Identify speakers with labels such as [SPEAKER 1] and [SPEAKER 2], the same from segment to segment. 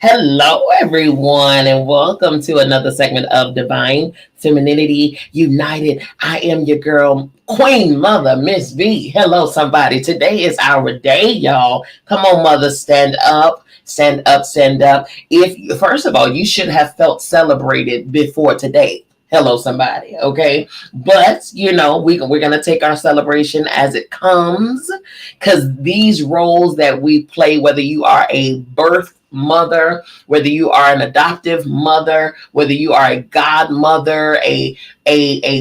[SPEAKER 1] Hello, everyone, and welcome to another segment of Divine Femininity United. I am your girl, Queen Mother, Miss V. Hello, somebody. Today is our day, y'all. Come on, Mother, stand up. Stand up, stand up. First of all, you should have felt celebrated before today. Hello, somebody. Okay. But, we're going to take our celebration as it comes, because these roles that we play, whether you are a birth mother, whether you are an adoptive mother, whether you are a godmother, a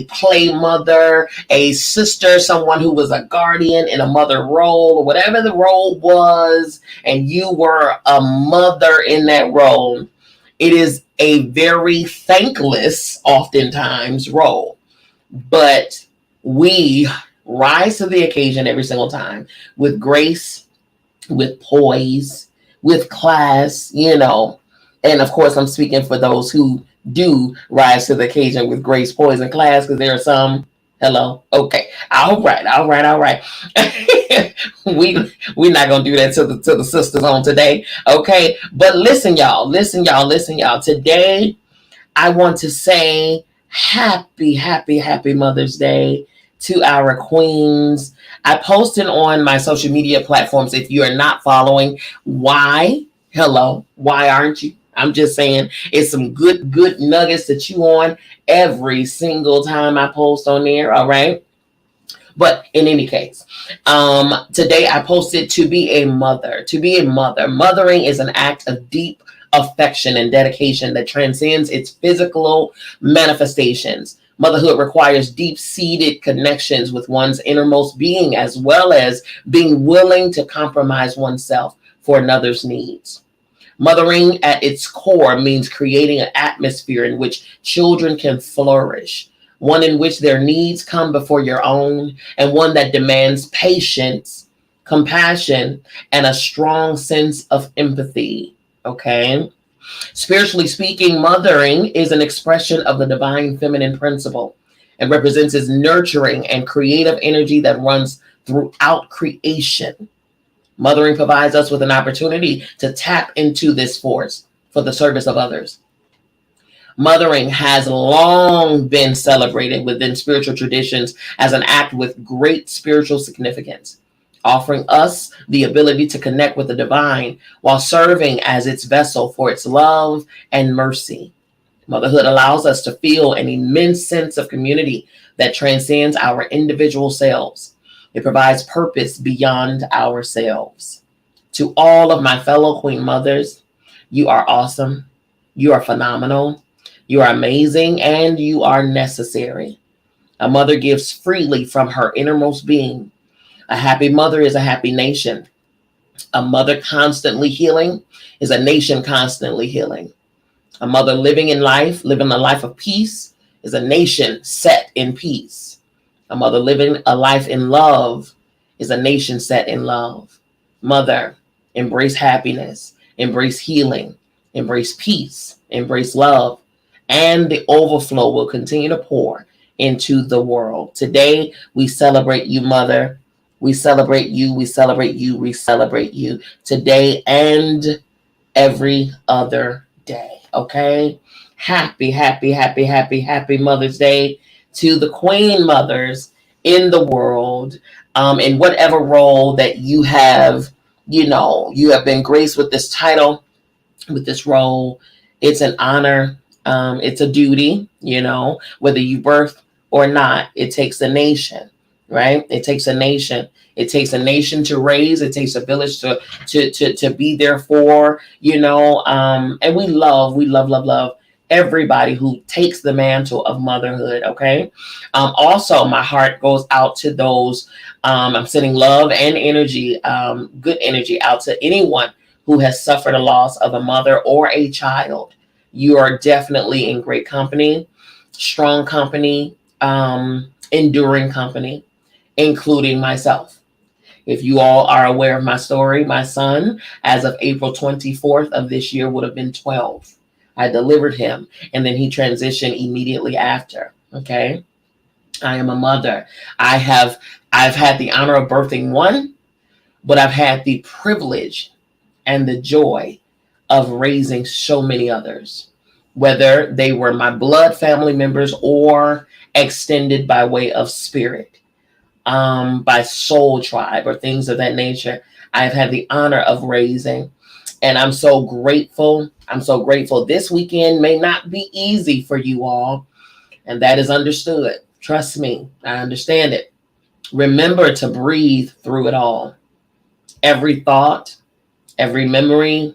[SPEAKER 1] play mother, a sister, someone who was a guardian in a mother role, or whatever the role was, and you were a mother in that role, it is a very thankless, oftentimes, role. But we rise to the occasion every single time with grace, with poise, with class, and of course I'm speaking for those who do rise to the occasion with grace, poise, and class, because there are some. Hello. Okay. All right. We're not gonna do that to the sisters on today. Okay. But listen, y'all. Today I want to say happy Mother's Day to our queens. I posted on my social media platforms. If you are not following, why aren't you? I'm just saying, it's some good nuggets to chew on every single time I post on there. All right. But in any case, today I posted to be a mother. Mothering is an act of deep affection and dedication that transcends its physical manifestations. Motherhood requires deep-seated connections with one's innermost being, as well as being willing to compromise oneself for another's needs. Mothering at its core means creating an atmosphere in which children can flourish, one in which their needs come before your own, and one that demands patience, compassion, and a strong sense of empathy. Okay? Spiritually speaking, mothering is an expression of the divine feminine principle and represents its nurturing and creative energy that runs throughout creation. Mothering provides us with an opportunity to tap into this force for the service of others. Mothering has long been celebrated within spiritual traditions as an act with great spiritual significance, offering us the ability to connect with the divine while serving as its vessel for its love and mercy. Motherhood allows us to feel an immense sense of community that transcends our individual selves. It provides purpose beyond ourselves. To all of my fellow queen mothers, you are awesome, you are phenomenal, you are amazing, and you are necessary. A mother gives freely from her innermost being. A happy mother is a happy nation. A mother constantly healing is a nation constantly healing. A mother living a life of peace, is a nation set in peace. A mother living a life in love is a nation set in love. Mother, embrace happiness, embrace healing, embrace peace, embrace love, and the overflow will continue to pour into the world. Today, we celebrate you, Mother. We celebrate you, we celebrate you, we celebrate you today and every other day. Okay? Happy Mother's Day to the queen mothers in the world, in whatever role that you have, you have been graced with this title, with this role. It's an honor. It's a duty, whether you birth or not. It takes a nation, right? It takes a nation. It takes a nation to raise. It takes a village to be there for, and we love everybody who takes the mantle of motherhood. Okay. Also, my heart goes out to those. I'm sending love and energy, good energy out to anyone who has suffered a loss of a mother or a child. You are definitely in great company, strong company, enduring company, including myself. If you all are aware of my story, my son, as of April 24th of this year, would have been 12. I delivered him, and then he transitioned immediately after. Okay. I am a mother. I've had the honor of birthing one, but I've had the privilege and the joy of raising so many others, whether they were my blood family members or extended by way of spirit, by soul tribe or things of that nature. I've had the honor of raising, and I'm so grateful. I'm so grateful. This weekend may not be easy for you all, and that is understood. Trust me, I understand it. Remember to breathe through it all. Every thought, every memory,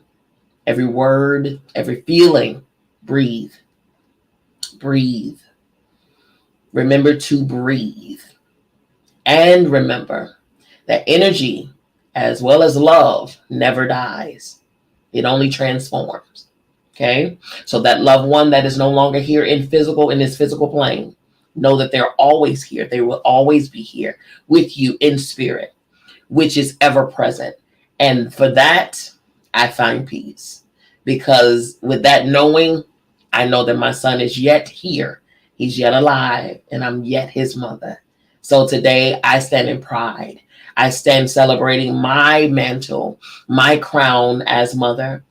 [SPEAKER 1] every word, every feeling, breathe. Breathe. Remember to breathe. And remember that energy, as well as love, never dies. It only transforms. Okay? So that loved one that is no longer here in this physical plane, know that they're always here. They will always be here with you in spirit, which is ever present. And for that, I find peace. Because with that knowing, I know that my son is yet here. He's yet alive, and I'm yet his mother. So today, I stand in pride. I stand celebrating my mantle, my crown as mother.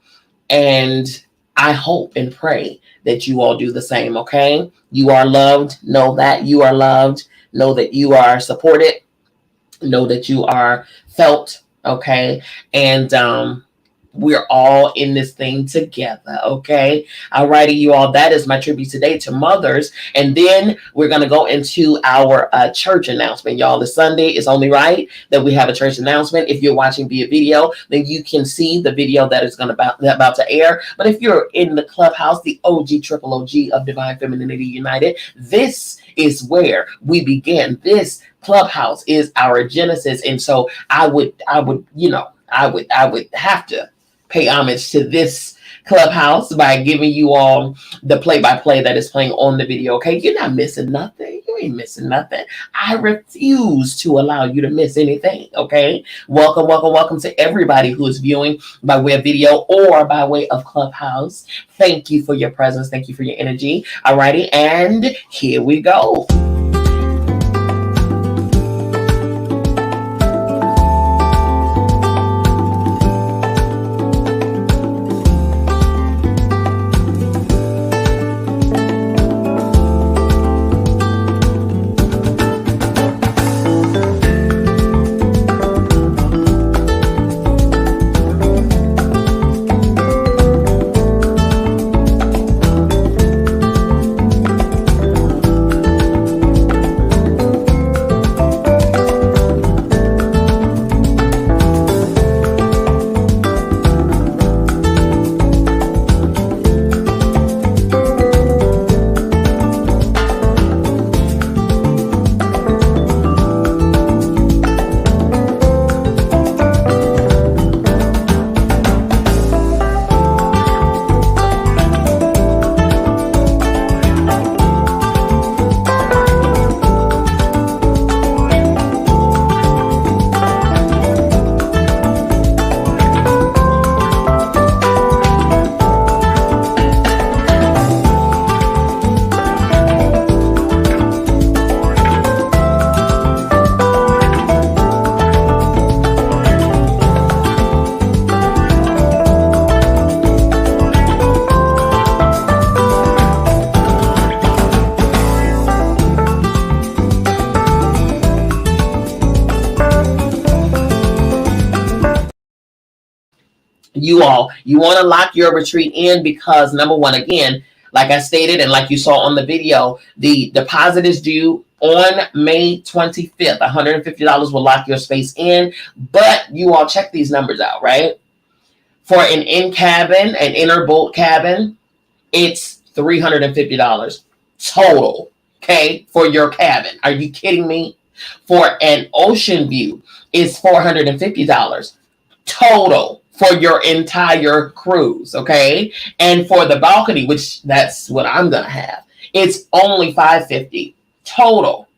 [SPEAKER 1] And I hope and pray that you all do the same, okay? You are loved. Know that you are loved. Know that you are supported. Know that you are felt, okay? And we're all in this thing together, okay? All righty, you all. That is my tribute today to mothers. And then we're going to go into our church announcement, y'all. This Sunday is only right that we have a church announcement. If you're watching via video, then you can see the video that is about to air. But if you're in the clubhouse, the OG, triple OG of Divine Femininity United, this is where we begin. This clubhouse is our genesis. And so I would have to pay homage to this clubhouse by giving you all the play-by-play that is playing on the video. Okay, you're not missing nothing. You ain't missing nothing. I refuse to allow you to miss anything. Okay, welcome to everybody who is viewing by way of video or by way of clubhouse. Thank you for your presence. Thank you for your energy. All righty, and here we go. You all, you want to lock your retreat in because number one, again, like I stated and like you saw on the video, the deposit is due on May 25th. $150 will lock your space in, but you all check these numbers out, right? For an in cabin, an inner boat cabin, it's $350 total, okay, for your cabin. Are you kidding me? For an ocean view, it's $450 total for your entire cruise, okay? And for the balcony, which that's what I'm gonna have, it's only $550 total.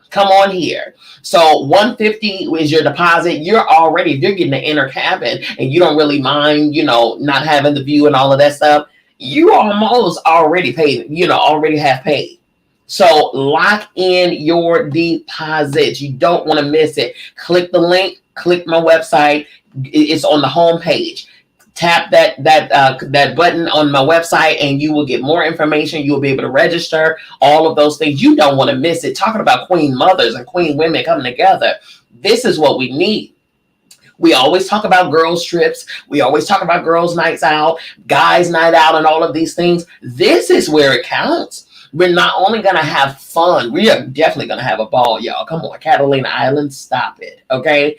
[SPEAKER 1] Come on here. So $150 is your deposit. You're already, if you're getting the inner cabin and you don't really mind, not having the view and all of that stuff, you almost already paid, already have paid. So lock in your deposits. You don't want to miss it. Click the link, click my website. It's on the home page. Tap that button on my website and you will get more information. You will be able to register, all of those things. You don't want to miss it. Talking about queen mothers and queen women coming together. This is what we need. We always talk about girls' trips. We always talk about girls' nights out, guys' night out, and all of these things. This is where it counts. We're not only going to have fun, we are definitely going to have a ball, y'all. Come on, Catalina Island, stop it, okay?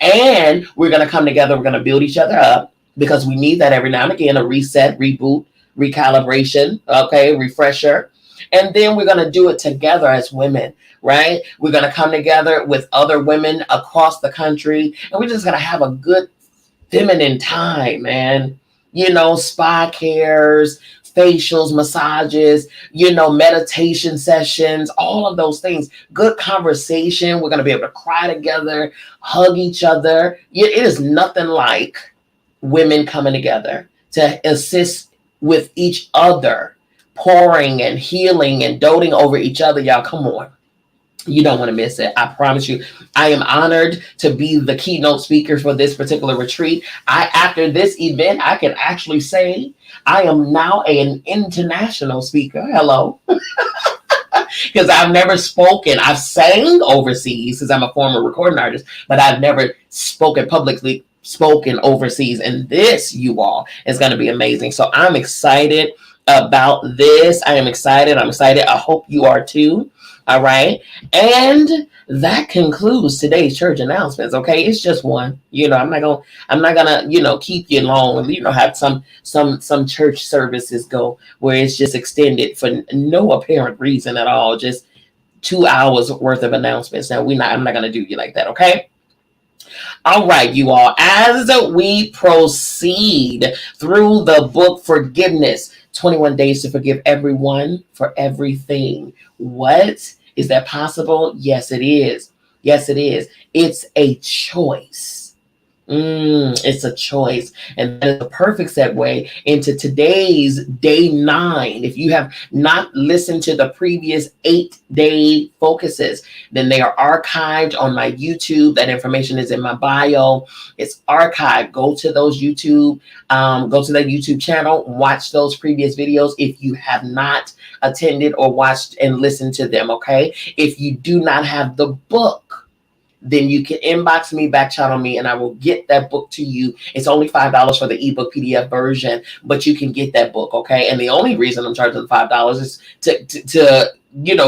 [SPEAKER 1] And we're going to come together. We're going to build each other up because we need that every now and again, a reset, reboot, recalibration, okay, refresher. And then we're going to do it together as women, right? We're going to come together with other women across the country, and we're just going to have a good feminine time, man. Spa cares, facials, massages, meditation sessions, all of those things. Good conversation. We're going to be able to cry together, hug each other. It is nothing like women coming together to assist with each other, pouring and healing and doting over each other. Y'all, come on. You don't want to miss it. I promise you. I am honored to be the keynote speaker for this particular retreat. After this event, I can actually say I am now an international speaker. Hello. Because I've never spoken. I've sang overseas because I'm a former recording artist, but I've never spoken overseas. And this, you all, is going to be amazing. So I'm excited about this. I am excited. I'm excited. I hope you are too. All right. And that concludes today's church announcements. Okay. It's just one, I'm not gonna, keep you long. Have some church services go where it's just extended for no apparent reason at all. Just 2 hours worth of announcements. Now I'm not going to do you like that. Okay. All right, you all, as we proceed through the book Forgiveness, 21 Days to Forgive Everyone for Everything. What? Is that possible? Yes, it is. Yes, it is. It's a choice. It's a choice. And that is a perfect segue into today's day 9. If you have not listened to the previous 8-day focuses, then they are archived on my YouTube. That information is in my bio. It's archived. Go to those YouTube, go to that YouTube channel, watch those previous videos if you have not attended or watched and listened to them, okay? If you do not have the book, then you can inbox me, back channel me, and I will get that book to you. It's only $5 for the ebook PDF version, but you can get that book, okay? And the only reason I'm charging the $5 is to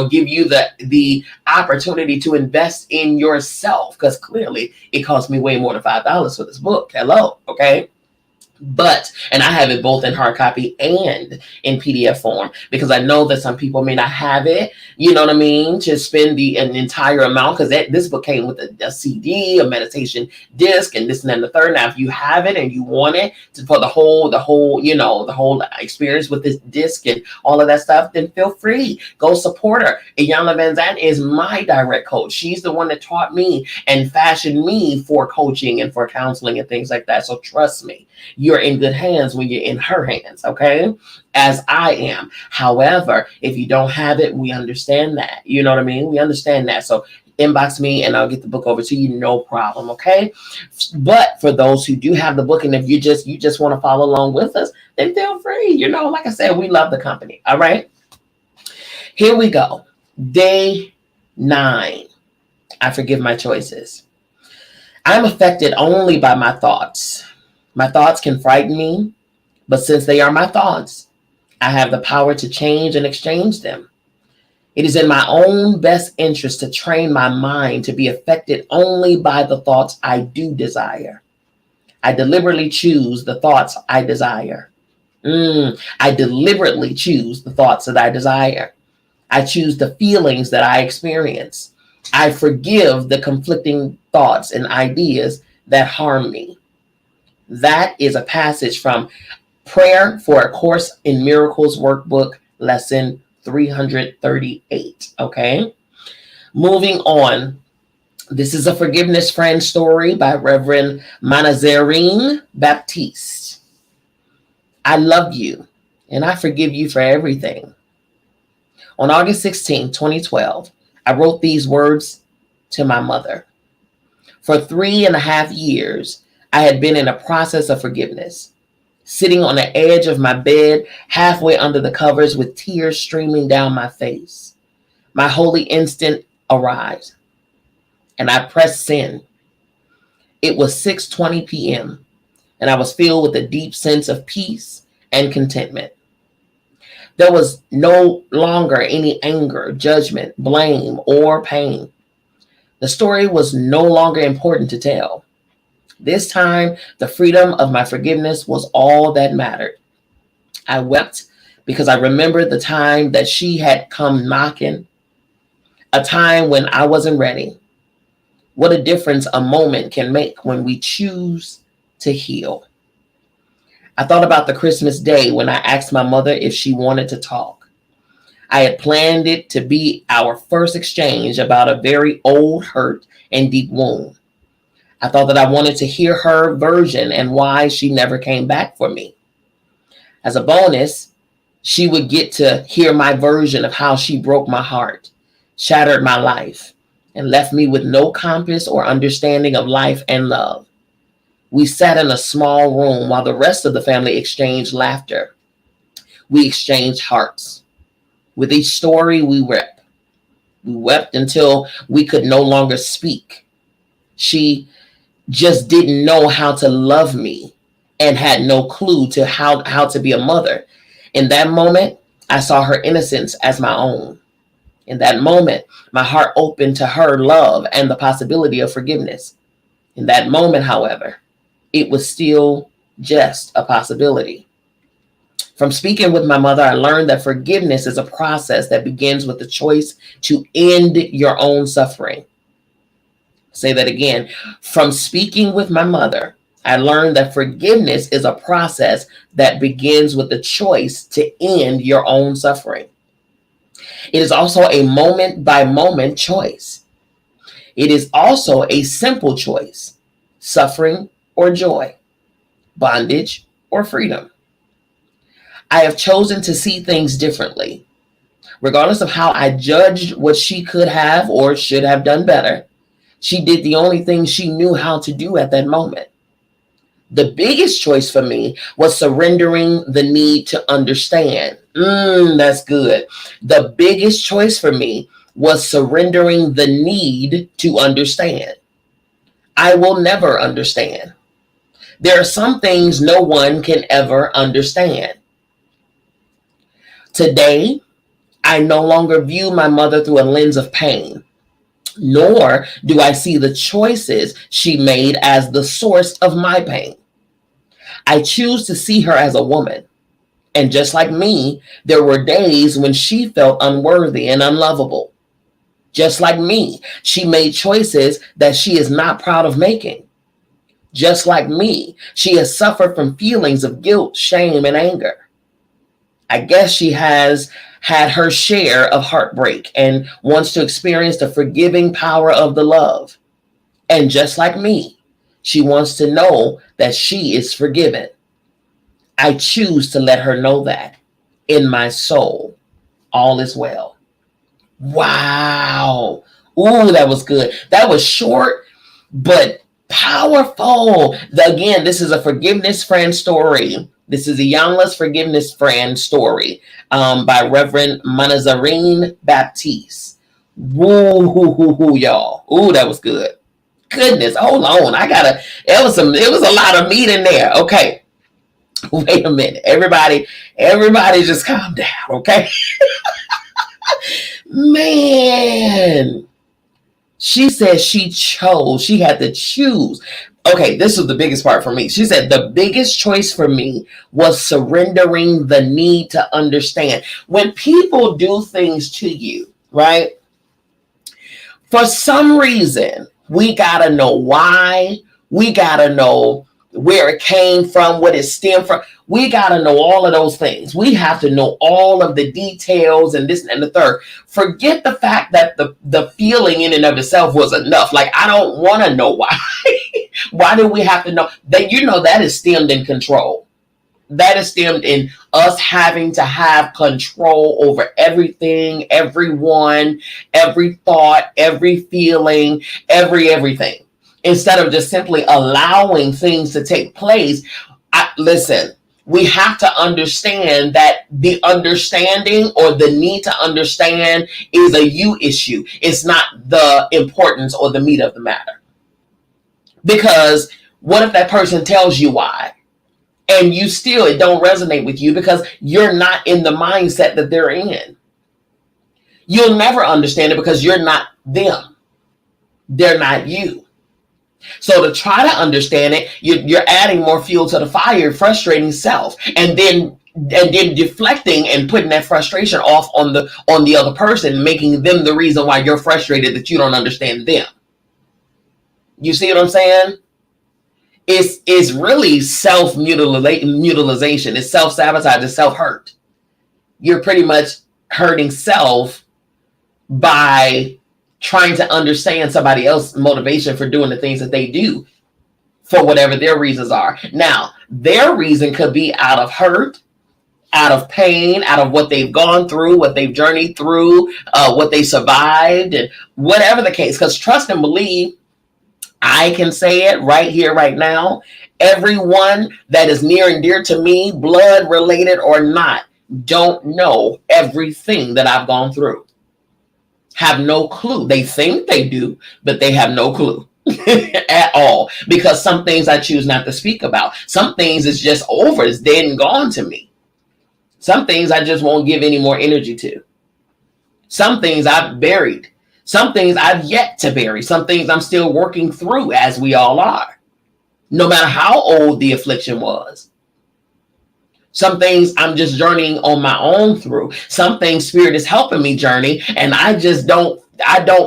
[SPEAKER 1] give you the opportunity to invest in yourself, because clearly it cost me way more than $5 for this book. Hello, okay? And I have it both in hard copy and in PDF form, because I know that some people may not have it, you know what I mean, to spend an entire amount, because this book came with a CD, a meditation disc, and this and that and the third. Now, if you have it and you want it for the whole experience with this disc and all of that stuff, then feel free. Go support her. Iyanla Van Zandt is my direct coach. She's the one that taught me and fashioned me for coaching and for counseling and things like that. So trust me, you're in good hands when you're in her hands, okay? As I am. However, if you don't have it, we understand that. You know what I mean? We understand that. So inbox me and I'll get the book over to you, no problem, okay? But for those who do have the book, and if you just want to follow along with us, then feel free. Like I said, we love the company, all right? Here we go. Day 9. I forgive my choices. I'm affected only by my thoughts. My thoughts can frighten me, but since they are my thoughts, I have the power to change and exchange them. It is in my own best interest to train my mind to be affected only by the thoughts I do desire. I deliberately choose the thoughts I desire. I deliberately choose the thoughts that I desire. I choose the feelings that I experience. I forgive the conflicting thoughts and ideas that harm me. That is a passage from Prayer for a Course in Miracles workbook, lesson 338. Okay. Moving on. This is a forgiveness friend story by Reverend Manazarine Baptiste. I love you and I forgive you for everything. On August 16, 2012, I wrote these words to my mother. For 3.5 years, I had been in a process of forgiveness, sitting on the edge of my bed, halfway under the covers with tears streaming down my face. My holy instant arrived, and I pressed send. It was 6:20 p.m., and I was filled with a deep sense of peace and contentment. There was no longer any anger, judgment, blame, or pain. The story was no longer important to tell. This time, the freedom of my forgiveness was all that mattered. I wept because I remembered the time that she had come knocking, a time when I wasn't ready. What a difference a moment can make when we choose to heal. I thought about the Christmas day when I asked my mother if she wanted to talk. I had planned it to be our first exchange about a very old hurt and deep wound. I thought that I wanted to hear her version and why she never came back for me. As a bonus, she would get to hear my version of how she broke my heart, shattered my life, and left me with no compass or understanding of life and love. We sat in a small room while the rest of the family exchanged laughter. We exchanged hearts. With each story, we wept. We wept until we could no longer speak. She just didn't know how to love me and had no clue to how to be a mother. In that moment, I saw her innocence as my own. In that moment, my heart opened to her love and the possibility of forgiveness. In that moment, however, it was still just a possibility. From speaking with my mother, I learned that forgiveness is a process that begins with the choice to end your own suffering. Say that again. From speaking with my mother, I learned that forgiveness is a process that begins with the choice to end your own suffering. It is also a moment by moment choice. It is also a simple choice: suffering or joy, bondage or freedom. I have chosen to see things differently. Regardless of how I judged what she could have or should have done better, she did the only thing she knew how to do at that moment. The biggest choice for me was surrendering the need to understand. That's good. The biggest choice for me was surrendering the need to understand. I will never understand. There are some things no one can ever understand. Today, I no longer view my mother through a lens of pain, nor do I see the choices she made as the source of my pain. I choose to see her as a woman. And just like me, there were days when she felt unworthy and unlovable. Just like me, she made choices that she is not proud of making. Just like me, she has suffered from feelings of guilt, shame, and anger. I guess she has had her share of heartbreak and wants to experience the forgiving power of the love. And just like me, she wants to know that she is forgiven. I choose to let her know that in my soul, all is well. Wow. Ooh, that was good. That was short, but powerful. Again, this is a forgiveness friend story. This is a Yanla's forgiveness friend story by Reverend Manazarine Baptiste. Woo, y'all. Ooh, that was good. Goodness, hold on. It was a lot of meat in there. Okay. Wait a minute. Everybody just calm down, okay? Man. She said she had to choose. Okay, this was the biggest part for me. She said the biggest choice for me was surrendering the need to understand. When people do things to you, right? For some reason, we got to know why. We got to know where it came from, what it stemmed from. We got to know all of those things. We have to know all of the details and this and the third. Forget the fact that the feeling in and of itself was enough. Like, I don't want to know why. Why do we have to know? That, you know, that is stemmed in control. That is stemmed in us having to have control over everything, everyone, every thought, every feeling, everything. Instead of just simply allowing things to take place. Listen, we have to understand that the understanding or the need to understand is a you issue. It's not the importance or the meat of the matter. Because what if that person tells you why? And you still, it don't resonate with you because you're not in the mindset that they're in. You'll never understand it because you're not them. They're not you. So to try to understand it, you're adding more fuel to the fire, frustrating self, and then deflecting and putting that frustration off on the other person, making them the reason why you're frustrated that you don't understand them. You see what I'm saying? It's really self-mutilation. It's self-sabotage. It's self-hurt. You're pretty much hurting self by trying to understand somebody else's motivation for doing the things that they do for whatever their reasons are. Now, their reason could be out of hurt, out of pain, out of what they've gone through, what they've journeyed through, what they survived, and whatever the case. Because trust and believe, I can say it right here, right now. Everyone that is near and dear to me, blood related or not, don't know everything that I've gone through. Have no clue. They think they do, but they have no clue at all. Because some things I choose not to speak about. Some things is just over. It's dead and gone to me. Some things I just won't give any more energy to. Some things I've buried. Some things I've yet to bury. Some things I'm still working through, as we all are. No matter how old the affliction was. Some things I'm just journeying on my own through. Some things Spirit is helping me journey. And I don't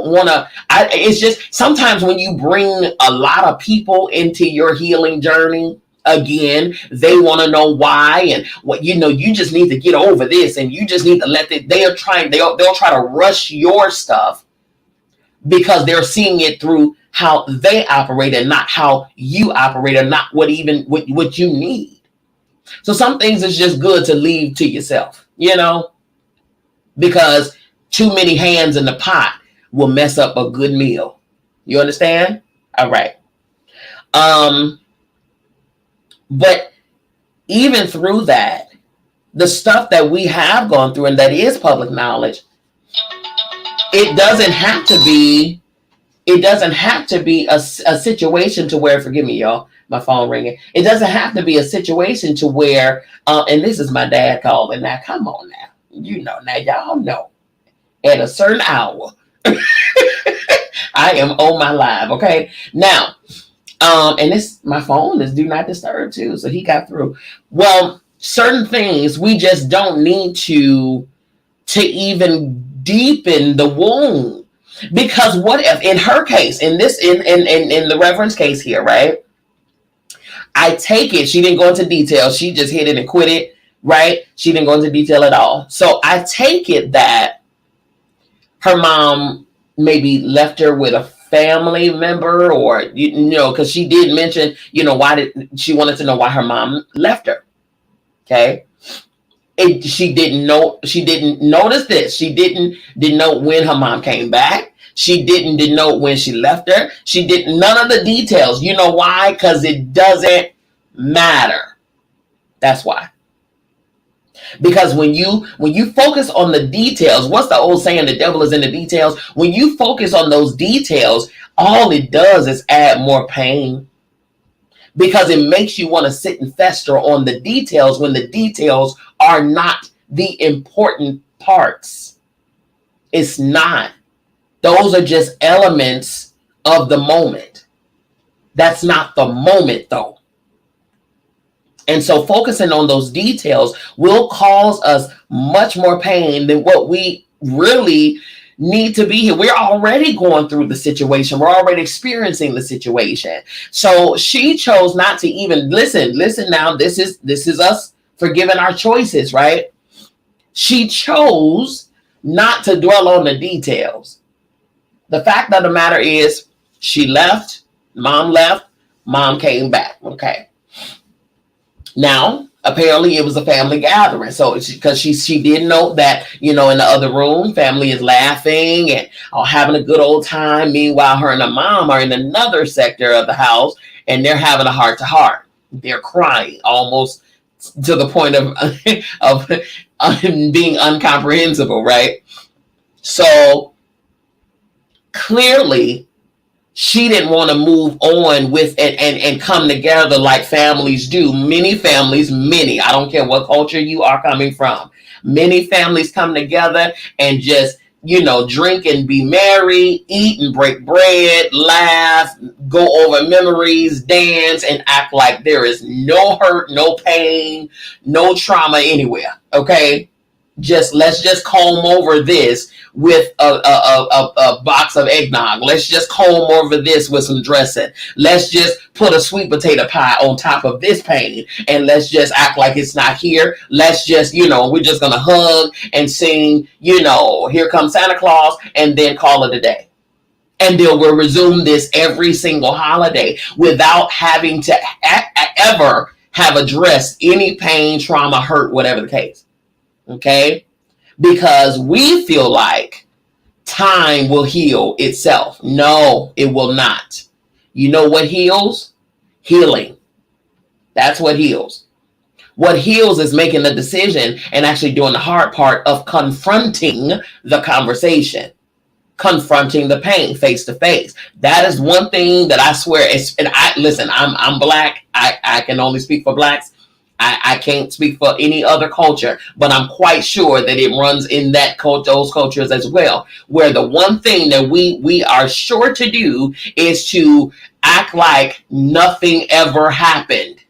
[SPEAKER 1] want to. It's just sometimes when you bring a lot of people into your healing journey, again, they want to know why and what, you just need to get over this and you just need to they'll try to rush your stuff because they're seeing it through how they operate and not how you operate and not what you need. So some things is just good to leave to yourself, because too many hands in the pot will mess up a good meal. You understand? All right. But even through that, the stuff that we have gone through and that is public knowledge, it doesn't have to be a situation to where, forgive me, y'all, my phone ringing. It doesn't have to be a situation to where, and this is my dad calling now. Come on now. Now y'all know at a certain hour, I am on my live. Okay. Now, and my phone is do not disturb too. So he got through. Well, certain things we just don't need to even deepen the wound. Because what if in her case, in the Reverend's case here, right? I take it she didn't go into detail. She just hit it and quit it, right? She didn't go into detail at all. So I take it that her mom maybe left her with a family member, or because she did mention, she wanted to know why her mom left her. Okay. She didn't notice this. She didn't know when her mom came back. She didn't know when she left her. She didn't, none of the details. You know why? Because it doesn't matter. That's why. Because when you focus on the details, what's the old saying? The devil is in the details. When you focus on those details, all it does is add more pain. Because it makes you want to sit and fester on the details when the details are not the important parts. It's not. Those are just elements of the moment. That's not the moment though. And so focusing on those details will cause us much more pain than what we really need to be here. We're already going through the situation. We're already experiencing the situation. So she chose not to even listen. Listen now, this is us forgiving our choices, right? She chose not to dwell on the details. The fact of the matter is she left, mom came back. Okay. Now, apparently it was a family gathering. So because she did know that, in the other room, family is laughing and having a good old time. Meanwhile, her and her mom are in another sector of the house and they're having a heart to heart. They're crying almost to the point of, of being incomprehensible, right? So clearly, she didn't want to move on with it and come together like families do. Many families, I don't care what culture you are coming from, many families come together and just, drink and be merry, eat and break bread, laugh, go over memories, dance, and act like there is no hurt, no pain, no trauma anywhere. Okay? Let's just comb over this with a box of eggnog. Let's just comb over this with some dressing. Let's just put a sweet potato pie on top of this pain, and let's just act like it's not here. Let's just, we're just gonna hug and sing, Here Comes Santa Claus, and then call it a day. And then we'll resume this every single holiday without having to ever have addressed any pain, trauma, hurt, whatever the case. Okay? Because we feel like time will heal itself. No, it will not. You know what heals? Healing. That's what heals. What heals is making the decision and actually doing the hard part of confronting the conversation, confronting the pain face to face. That is one thing that I swear is, and I'm Black. I can only speak for Blacks. I can't speak for any other culture, but I'm quite sure that it runs in those cultures as well, where the one thing that we are sure to do is to act like nothing ever happened.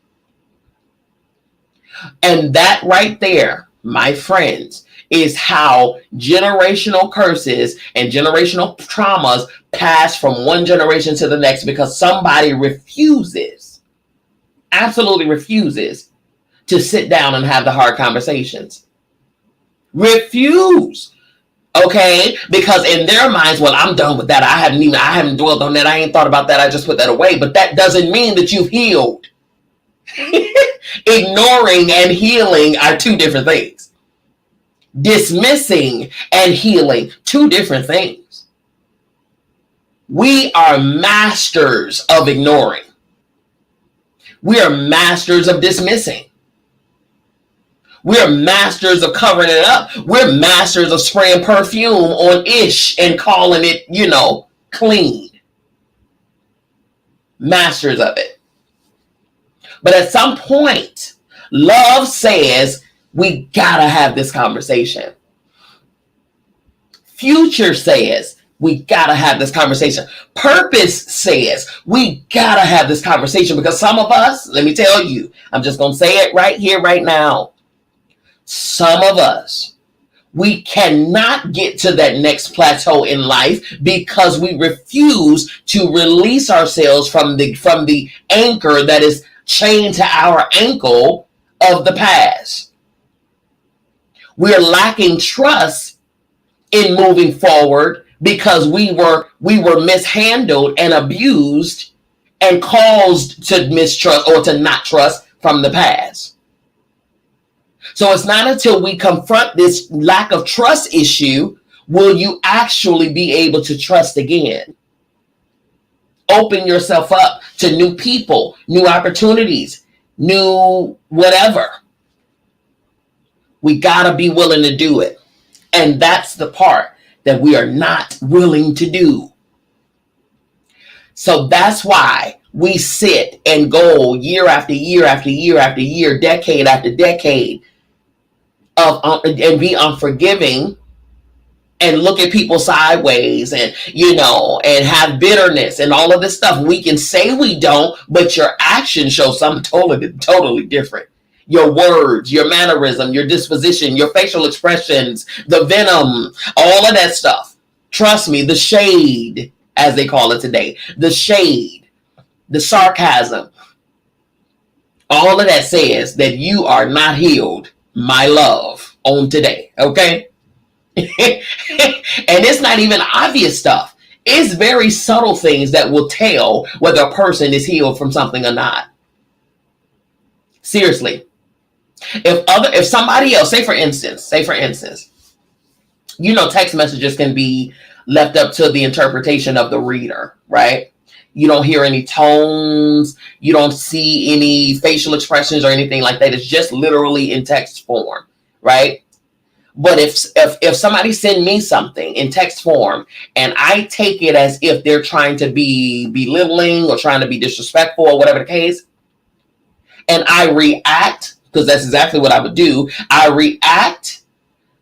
[SPEAKER 1] And that right there, my friends, is how generational curses and generational traumas pass from one generation to the next, because somebody absolutely refuses to sit down and have the hard conversations. Refuse. Okay? Because in their minds, well, I'm done with that. I haven't dwelled on that. I ain't thought about that. I just put that away. But that doesn't mean that you've healed. Ignoring and healing are two different things. Dismissing and healing, two different things. We are masters of ignoring. We are masters of dismissing. We're masters of covering it up. We're masters of spraying perfume on ish and calling it, clean. Masters of it. But at some point, love says we gotta have this conversation. Future says we gotta have this conversation. Purpose says we gotta have this conversation, because some of us, let me tell you, I'm just gonna say it right here, right now. Some of us, we cannot get to that next plateau in life because we refuse to release ourselves from the anchor that is chained to our ankle of the past. We're lacking trust in moving forward because we were mishandled and abused and caused to mistrust or to not trust from the past. So it's not until we confront this lack of trust issue will you actually be able to trust again. Open yourself up to new people, new opportunities, new whatever. We gotta be willing to do it. And that's the part that we are not willing to do. So that's why we sit and go year after year after year after year, decade after decade, and be unforgiving and look at people sideways and, and have bitterness and all of this stuff. We can say we don't, but your actions show something totally different. Your words, your mannerism, your disposition, your facial expressions, the venom, all of that stuff. Trust me, the shade, as they call it today, the shade, the sarcasm, all of that says that you are not healed, my love, on today, okay? And it's not even obvious stuff. It's very subtle things that will tell whether a person is healed from something or not. Seriously. If somebody else, say for instance, text messages can be left up to the interpretation of the reader, right? You don't hear any tones, you don't see any facial expressions or anything like that. It's just literally in text form, right? But if somebody send me something in text form and I take it as if they're trying to be belittling or trying to be disrespectful or whatever the case, and I react, because that's exactly what I would do, I react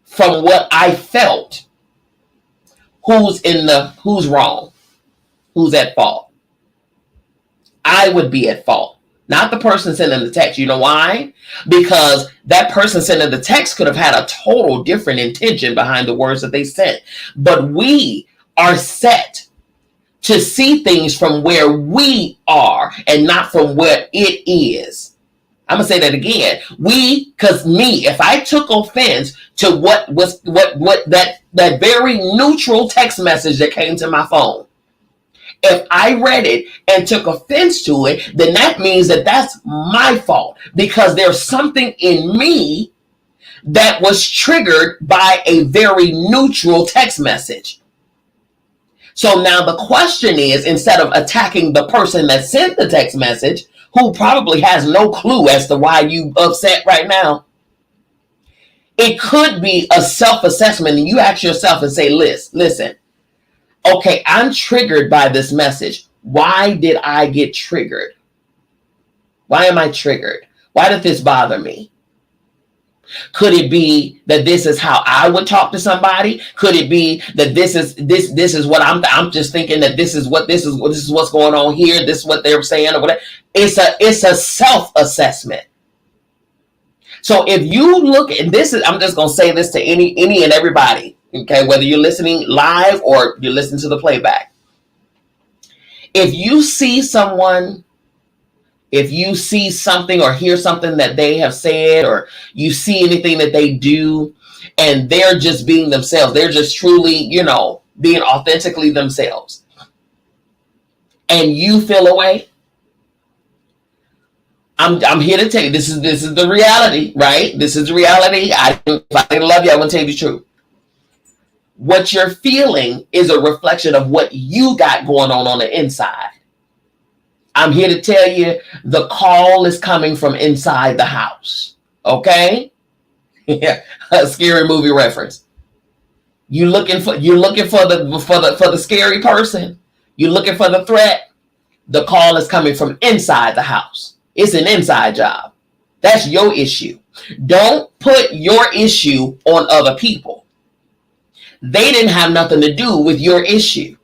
[SPEAKER 1] from what I felt. Who's wrong? Who's at fault? I would be at fault. Not the person sending the text. You know why? Because that person sending the text could have had a total different intention behind the words that they sent. But we are set to see things from where we are and not from what it is. I'm going to say that again. If I took offense to what that very neutral text message that came to my phone, if I read it and took offense to it, then that means that that's my fault, because there's something in me that was triggered by a very neutral text message. So now the question is, instead of attacking the person that sent the text message, who probably has no clue as to why you upset right now, it could be a self-assessment, and you ask yourself and say, listen, okay, I'm triggered by this message. Why did I get triggered? Why am I triggered? Why did this bother me? Could it be that this is how I would talk to somebody? Could it be that this is what I'm just thinking that this is what's going on here? This is what they're saying or whatever. It's a self-assessment. So if you look at this, I'm just gonna say this to any and everybody, okay, whether you're listening live or you're listening to the playback. If you see someone, if you see something or hear something that they have said, or you see anything that they do, and they're just being themselves, they're just truly, being authentically themselves, and you feel away, I'm here to tell you, this is the reality, right? This is the reality. If I didn't love you, I wouldn't tell you the truth. What you're feeling is a reflection of what you got going on the inside. I'm here to tell you, the call is coming from inside the house. Okay? Yeah, a scary movie reference. You're looking for the scary person. You're looking for the threat. The call is coming from inside the house. It's an inside job. That's your issue. Don't put your issue on other people. They didn't have nothing to do with your issue.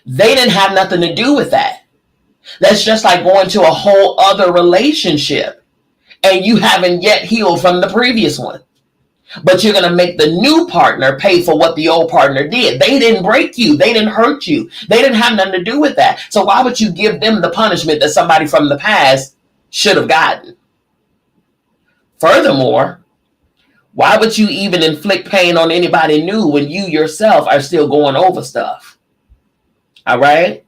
[SPEAKER 1] They didn't have nothing to do with that. That's just like going to a whole other relationship and you haven't yet healed from the previous one. But you're going to make the new partner pay for what the old partner did. They didn't break you. They didn't hurt you. They didn't have nothing to do with that. So why would you give them the punishment that somebody from the past should have gotten? Furthermore, why would you even inflict pain on anybody new when you yourself are still going over stuff? All right?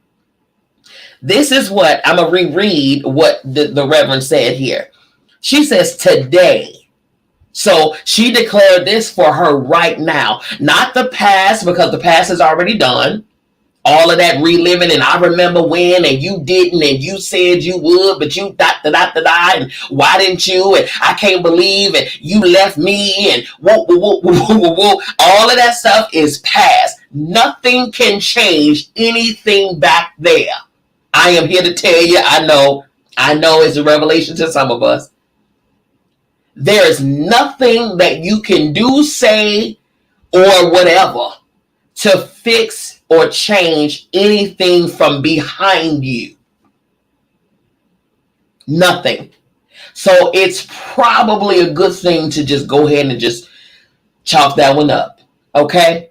[SPEAKER 1] This is what, I'm going to reread what the Reverend said here. She says, today. So she declared this for her right now, not the past, because the past is already done. All of that reliving, and I remember when, and you didn't, and you said you would, but you and why didn't you, and I can't believe, and you left me, and whoa. All of that stuff is past. Nothing can change anything back there. I am here to tell you, I know it's a revelation to some of us. There is nothing that you can do, say, or whatever to fix or change anything from behind you. Nothing. So it's probably a good thing to just go ahead and just chalk that one up. Okay?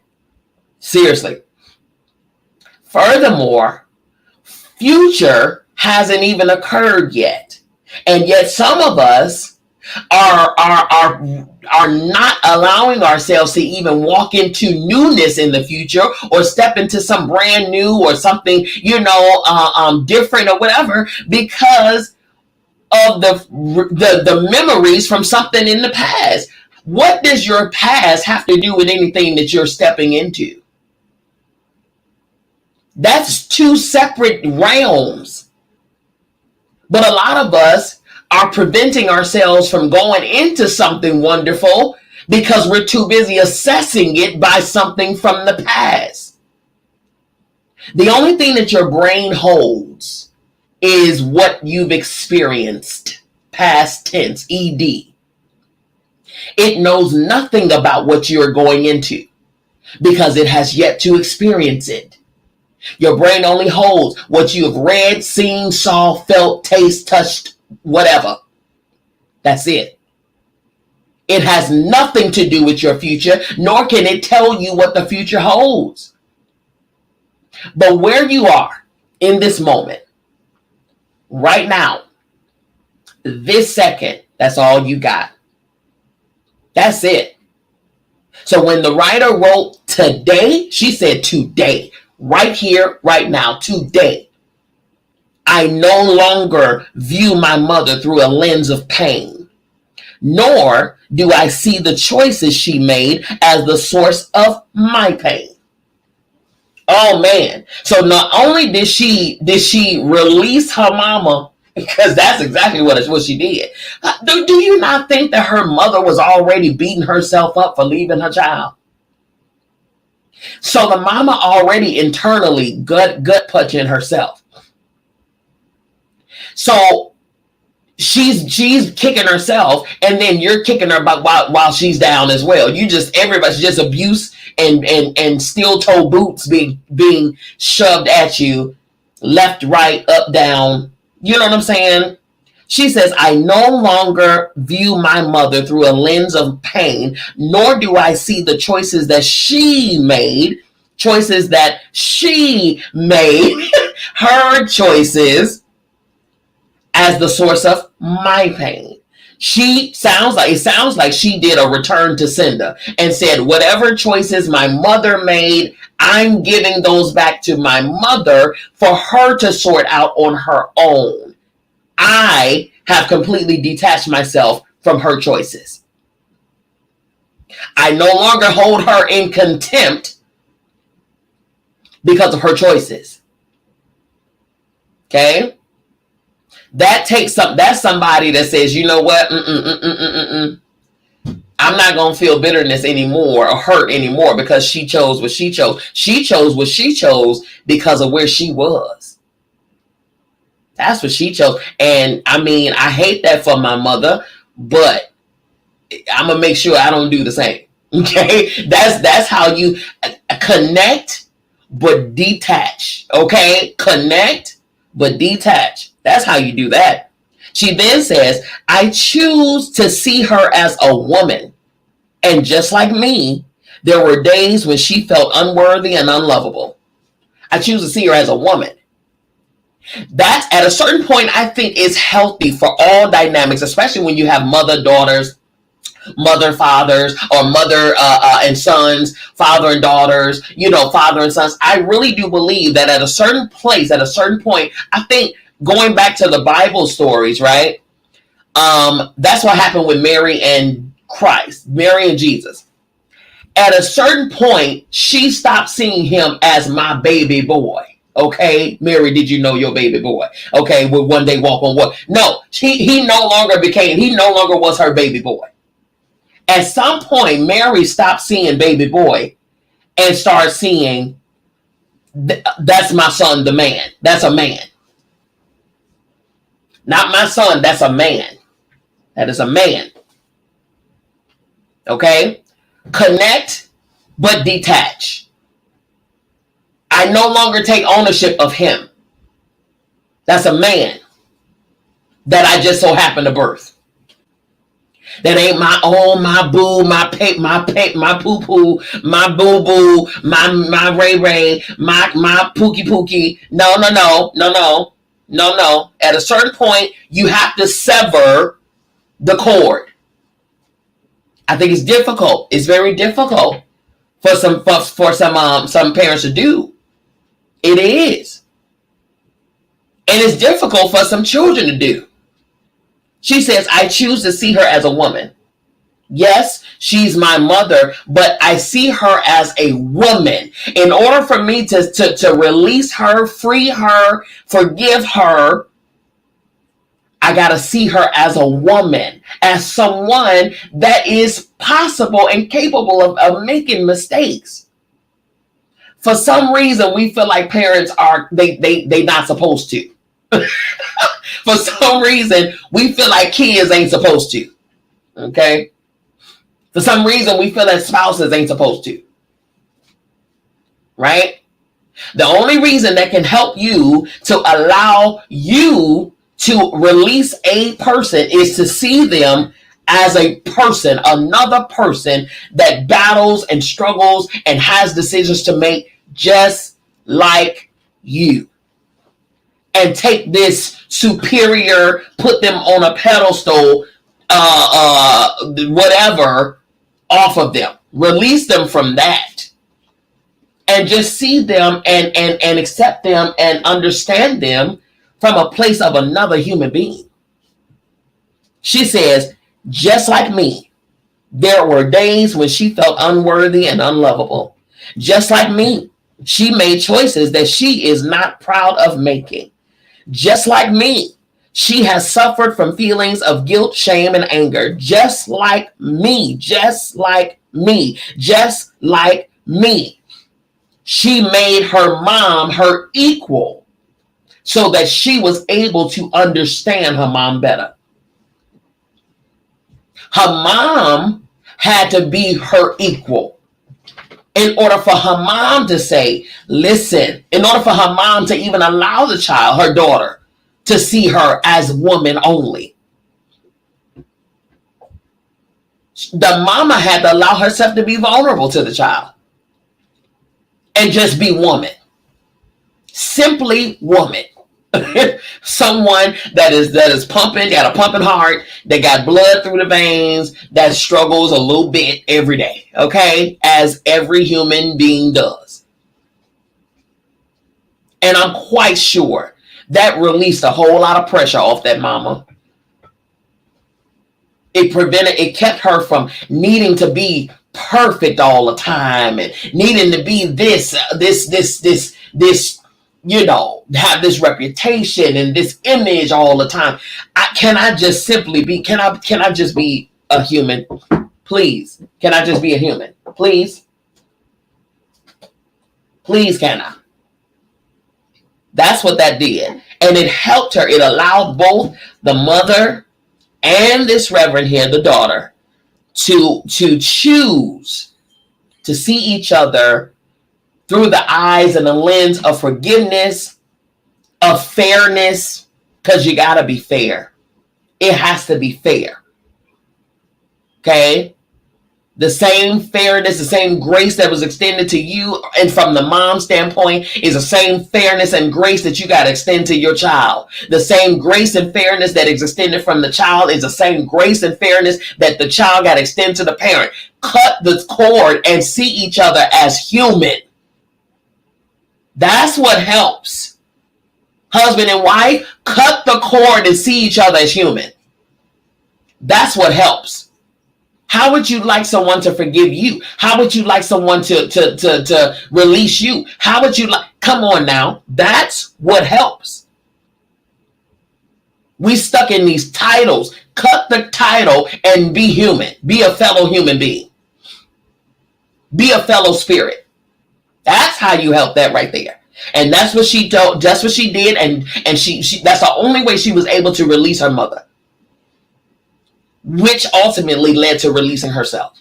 [SPEAKER 1] Seriously. Furthermore, future hasn't even occurred yet. And yet some of us are not allowing ourselves to even walk into newness in the future or step into some brand new or something, different or whatever, because of the memories from something in the past. What does your past have to do with anything that you're stepping into? That's two separate realms. But a lot of us are preventing ourselves from going into something wonderful because we're too busy assessing it by something from the past. The only thing that your brain holds is what you've experienced, past tense, ED. It knows nothing about what you're going into because it has yet to experience it. Your brain only holds what you have read, seen, saw, felt, taste, touched, whatever. That's it. It has nothing to do with your future, nor can it tell you what the future holds. But where you are in this moment, right now, this second, that's all you got. That's it. So when the writer wrote today, she said today, right here, right now, today. I no longer view my mother through a lens of pain, nor do I see the choices she made as the source of my pain. Oh man. So not only did she release her mama, because that's exactly what she did. Do you not think that her mother was already beating herself up for leaving her child? So the mama already internally gut punching herself. So she's kicking herself, and then you're kicking her while she's down as well. Everybody's just abuse and steel toe boots being shoved at you, left, right, up, down. You know what I'm saying? She says, I no longer view my mother through a lens of pain, nor do I see the choices that she made, her choices, as the source of my pain. It sounds like she did a return to sender and said, whatever choices my mother made, I'm giving those back to my mother for her to sort out on her own. I have completely detached myself from her choices. I no longer hold her in contempt because of her choices. Okay? That's somebody that says, you know what? I'm not going to feel bitterness anymore or hurt anymore because she chose what she chose. She chose what she chose because of where she was. That's what she chose. And I mean, I hate that for my mother, but I'm going to make sure I don't do the same. Okay? That's how you connect but detach. Okay? Connect but detach. That's how you do that. She then says, I choose to see her as a woman. And just like me, there were days when she felt unworthy and unlovable. I choose to see her as a woman. That, at a certain point, I think is healthy for all dynamics, especially when you have mother, daughters, mother, fathers, or mother and sons, father and daughters, father and sons. I really do believe that at a certain place, at a certain point, I think going back to the Bible stories, right? That's what happened with Mary and Christ, Mary and Jesus. At a certain point, she stopped seeing him as my baby boy. Okay, Mary, did you know your baby boy? Okay, will one day walk on water? No, he no longer was her baby boy. At some point, Mary stopped seeing baby boy and started seeing that's my son, the man. That's a man. Not my son, that's a man. That is a man. Okay? Connect but detach. I no longer take ownership of him. That's a man that I just so happen to birth. That ain't my own, my boo, my poo poo, my boo boo, my ray ray, my pookie pookie. No. At a certain point, you have to sever the cord. I think it's difficult. It's very difficult for some parents to do. It is. And it's difficult for some children to do. She says, I choose to see her as a woman. Yes, she's my mother, but I see her as a woman. In order for me to release her, free her, forgive her, I got to see her as a woman, as someone that is possible and capable of making mistakes. For some reason, we feel like parents are, they not supposed to. For some reason, we feel like kids ain't supposed to. Okay? For some reason, we feel that spouses ain't supposed to. Right? The only reason that can help you to allow you to release a person is to see them as a person, another person that battles and struggles and has decisions to make just like you. And take this superior, put them on a pedestal, whatever, off of them. Release them from that. And just see them and accept them and understand them from a place of another human being. She says, just like me, there were days when she felt unworthy and unlovable. Just like me, she made choices that she is not proud of making. Just like me, she has suffered from feelings of guilt, shame, and anger. Just like me, just like me, just like me. She made her mom her equal so that she was able to understand her mom better. Her mom had to be her equal in order for her mom to say, listen, in order for her mom to even allow the child, her daughter, to see her as woman only. The mama had to allow herself to be vulnerable to the child and just be woman. Simply woman. Someone that is pumping, got a pumping heart, that got blood through the veins, that struggles a little bit every day, okay? As every human being does. And I'm quite sure that released a whole lot of pressure off that mama. It kept her from needing to be perfect all the time and needing to be this, have this reputation and this image all the time. Can I just be a human? Please. Can I just be a human? Please. Please, can I? That's what that did. And it helped her. It allowed both the mother and this reverend here, the daughter, to choose to see each other through the eyes and the lens of forgiveness, of fairness, because you got to be fair. It has to be fair. Okay? The same fairness, the same grace that was extended to you, and from the mom standpoint, is the same fairness and grace that you got to extend to your child. The same grace and fairness that is extended from the child is the same grace and fairness that the child got to extend to the parent. Cut the cord and see each other as human. That's what helps. Husband and wife, cut the cord and see each other as human. That's what helps. How would you like someone to forgive you? How would you like someone to release you? How would you like? Come on now. That's what helps. We stuck in these titles. Cut the title and be human. Be a fellow human being. Be a fellow spirit. That's how you help that right there. And that's what she told. That's what she did. And she that's the only way she was able to release her mother, which ultimately led to releasing herself.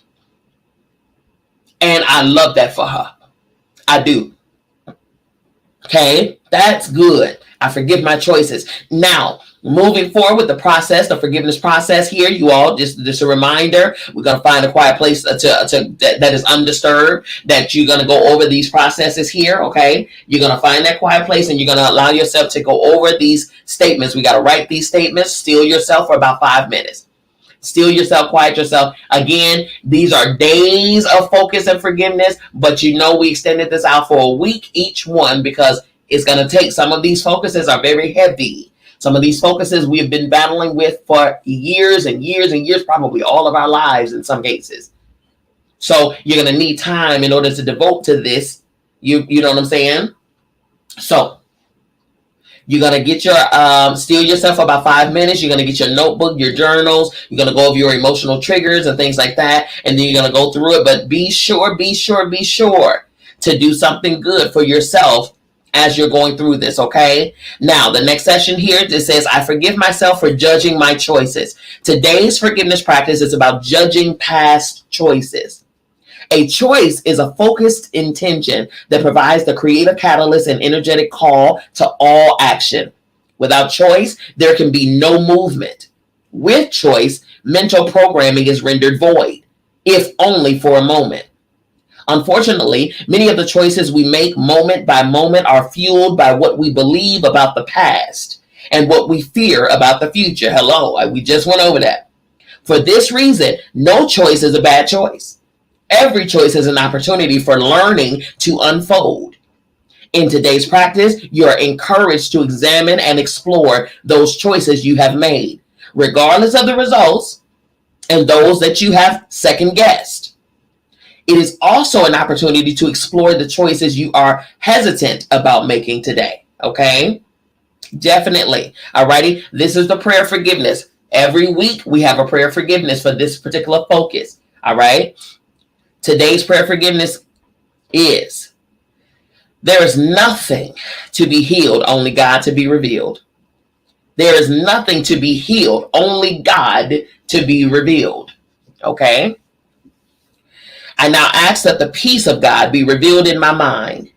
[SPEAKER 1] And I love that for her. I do. Okay, that's good. I forgive my choices. Now, moving forward with the process, the forgiveness process here, you all, just a reminder, we're going to find a quiet place that is undisturbed, that you're going to go over these processes here, okay? You're going to find that quiet place and you're going to allow yourself to go over these statements. We got to write these statements, still yourself for about 5 minutes. Still yourself, quiet yourself. Again, these are days of focus and forgiveness, but we extended this out for a week each one because it's going to take, some of these focuses are very heavy. Some of these focuses we have been battling with for years and years and years, probably all of our lives in some cases. So you're going to need time in order to devote to this. You know what I'm saying? So you're going to get your, steal yourself about 5 minutes. You're going to get your notebook, your journals. You're going to go over your emotional triggers and things like that. And then you're going to go through it. But be sure to do something good for yourself as you're going through this, okay? Now, the next session here, it says, I forgive myself for judging my choices. Today's forgiveness practice is about judging past choices. A choice is a focused intention that provides the creative catalyst and energetic call to all action. Without choice, there can be no movement. With choice, mental programming is rendered void, if only for a moment. Unfortunately, many of the choices we make moment by moment are fueled by what we believe about the past and what we fear about the future. Hello, we just went over that. For this reason, no choice is a bad choice. Every choice is an opportunity for learning to unfold. In today's practice, you are encouraged to examine and explore those choices you have made, regardless of the results and those that you have second-guessed. It is also an opportunity to explore the choices you are hesitant about making today, okay? Definitely. Alrighty, this is the prayer of forgiveness. Every week, we have a prayer of forgiveness for this particular focus, all right? Today's prayer of forgiveness is, there is nothing to be healed, only God to be revealed. There is nothing to be healed, only God to be revealed. Okay? I now ask that the peace of God be revealed in my mind.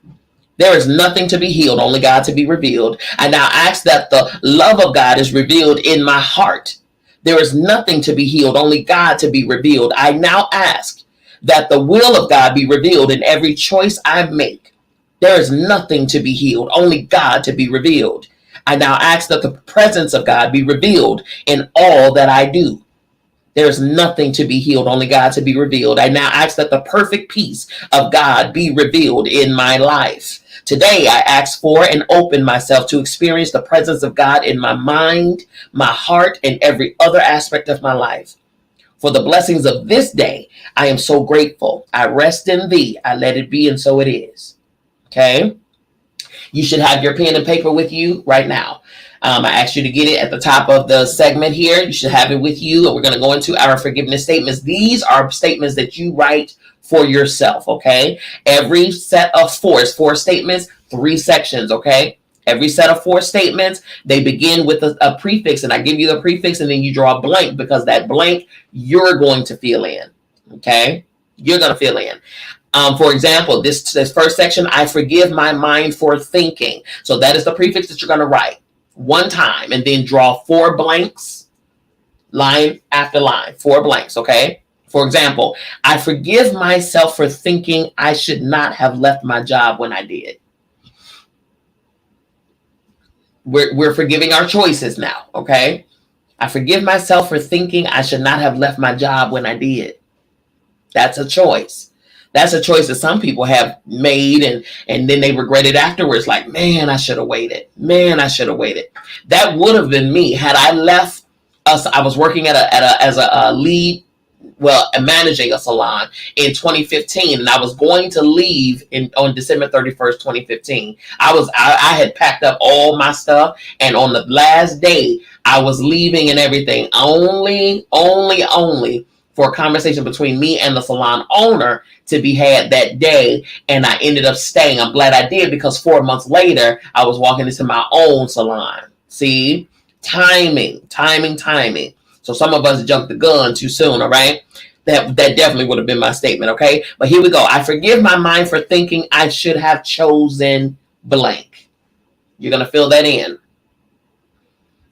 [SPEAKER 1] There is nothing to be healed, only God to be revealed. I now ask that the love of God is revealed in my heart. There is nothing to be healed, only God to be revealed. I now ask that the will of God be revealed in every choice I make. There is nothing to be healed, only God to be revealed. I now ask that the presence of God be revealed in all that I do. There is nothing to be healed, only God to be revealed. I now ask that the perfect peace of God be revealed in my life. Today, I ask for and open myself to experience the presence of God in my mind, my heart, and every other aspect of my life. For the blessings of this day, I am so grateful. I rest in thee. I let it be, and so it is. Okay? You should have your pen and paper with you right now. I asked you to get it at the top of the segment here. You should have it with you, and we're going to go into our forgiveness statements. These are statements that you write for yourself, okay? Every set of four statements, 3 sections, okay? Every set of 4 statements, they begin with a prefix, and I give you the prefix, and then you draw a blank, because that blank you're going to fill in, okay? You're going to fill in. For example, this first section, I forgive my mind for thinking. So that is the prefix that you're going to write one time, and then draw 4 blanks, line after line, 4 blanks, okay? For example, I forgive myself for thinking I should not have left my job when I did. We're forgiving our choices now, okay? I forgive myself for thinking I should not have left my job when I did. That's a choice. That's a choice that some people have made, and then they regret it afterwards. Like, man, I should have waited. Man, I should have waited. That would have been me had I left us. I was working as a lead, managing a salon in 2015, and I was going to leave on December 31st, 2015. I had packed up all my stuff, and on the last day I was leaving and everything, only for a conversation between me and the salon owner to be had that day, and I ended up staying. I'm glad I did, because 4 months later I was walking into my own salon. See, timing. So some of us jumped the gun too soon, all right? That definitely would have been my statement, okay? But here we go. I forgive my mind for thinking I should have chosen blank. You're going to fill that in.